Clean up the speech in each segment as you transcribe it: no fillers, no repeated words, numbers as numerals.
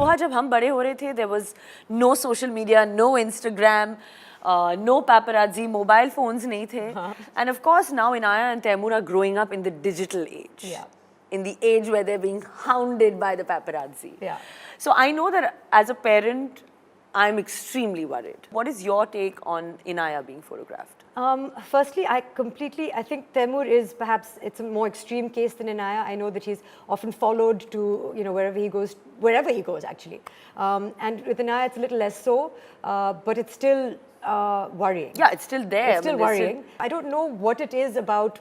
Soha, जब हम बड़े हो रहे थे, there was no social media, no Instagram, no paparazzi, mobile phones नहीं थे. And of course now Inaya and Taimur are growing up in the digital age. Yeah. In the age where they're being hounded by the paparazzi. Yeah. So I know that as a parent, I'm extremely worried. What is your take on Inaya being photographed? Firstly, I think Taimur is perhaps, it's a more extreme case than Inaya. I know that he's often followed to, wherever he goes actually. And with Inaya, it's a little less so, but it's still worrying. Yeah, it's still there. It's still worrying. I don't know what it is about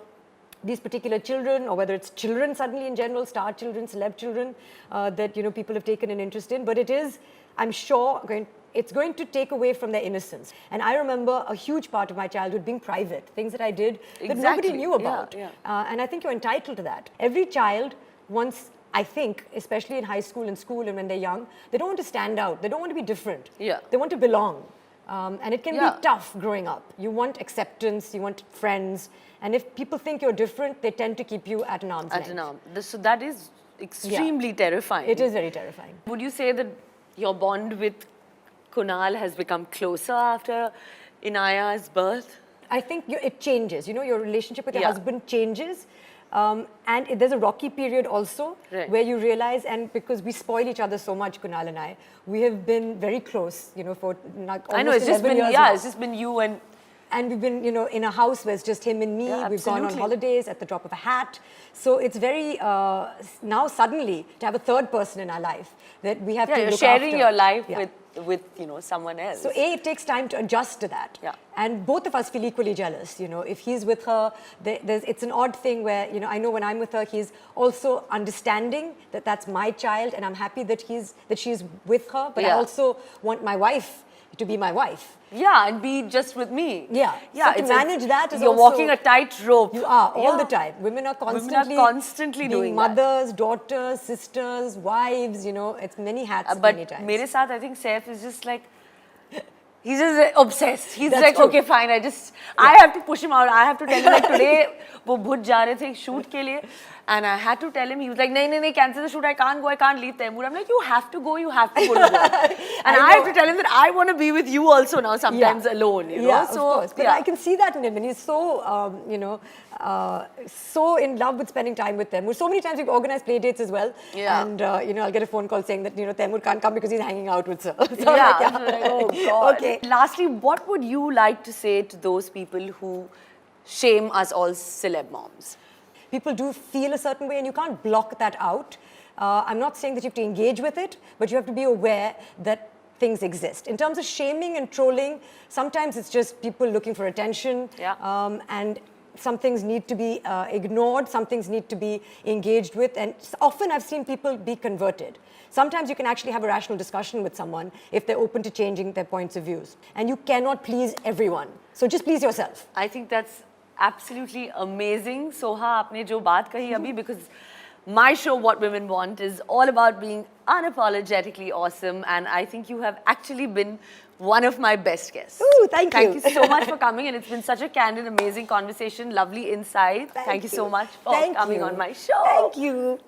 these particular children, or whether it's children suddenly in general, star children, celeb children, that, people have taken an interest in, but it is, I'm sure, it's going to take away from their innocence. And I remember a huge part of my childhood being private, things that I did that nobody knew about. Yeah. And I think you're entitled to that. Every child wants, I think, especially in high school and school and when they're young, they don't want to stand out. They don't want to be different. Yeah. They want to belong. And it can be tough growing up. You want acceptance, you want friends. And if people think you're different, they tend to keep you at an arm's length. So that is extremely terrifying. It is very terrifying. Would you say that your bond with Kunal has become closer after Inaya's birth? I think it changes. Your relationship with your husband changes. And there's a rocky period also where you realize, and because we spoil each other so much, Kunal and I, we have been very close, for almost 11 years now. It's just been you and... And we've been, in a house where it's just him and me. We've gone on holidays at the drop of a hat. So it's very, now suddenly, to have a third person in our life that we have to look after. You're sharing your life with someone else. So it takes time to adjust to that. Yeah. And both of us feel equally jealous. If he's with her, it's an odd thing where, I know when I'm with her, he's also understanding that that's my child, and I'm happy that she's with her. But I also want my wife to be my wife. Yeah, and be just with me. Yeah. So to manage that is you're also... walking a tightrope. You are, all the time. Women are constantly doing mothers, daughters, sisters, wives, it's many hats many times. But mere saath, I think Saif is just like, he's just obsessed. He's like, okay, fine, I have to push him out. I have to tell him, like, today, wo bhut ja rahe the shoot ke liye. And I had to tell him, he was like, no, cancel the shoot, I can't leave Taimur. I'm like, you have to go to work. And I have to tell him that I want to be with you also now, sometimes alone, Yeah, of course. But I can see that in him, and he's so, so in love with spending time with Taimur. So many times we've organized play dates as well. Yeah. And, I'll get a phone call saying that, Taimur can't come because he's hanging out with Sir. So oh God. Okay. Lastly, what would you like to say to those people who shame us all celeb moms? People do feel a certain way, and you can't block that out. I'm not saying that you have to engage with it, but you have to be aware that things exist. In terms of shaming and trolling, sometimes it's just people looking for attention, and some things need to be ignored, some things need to be engaged with, and often I've seen people be converted. Sometimes you can actually have a rational discussion with someone if they're open to changing their points of views. And you cannot please everyone. So just please yourself. I think that's absolutely amazing, Soha, आपने जो बात कही अभी, because my show, What Women Want, is all about being unapologetically awesome, and I think you have actually been one of my best guests. Ooh, thank you. Thank you so much for coming, and it's been such a candid, amazing conversation, lovely insight. Thank you so much for coming on my show. Thank you.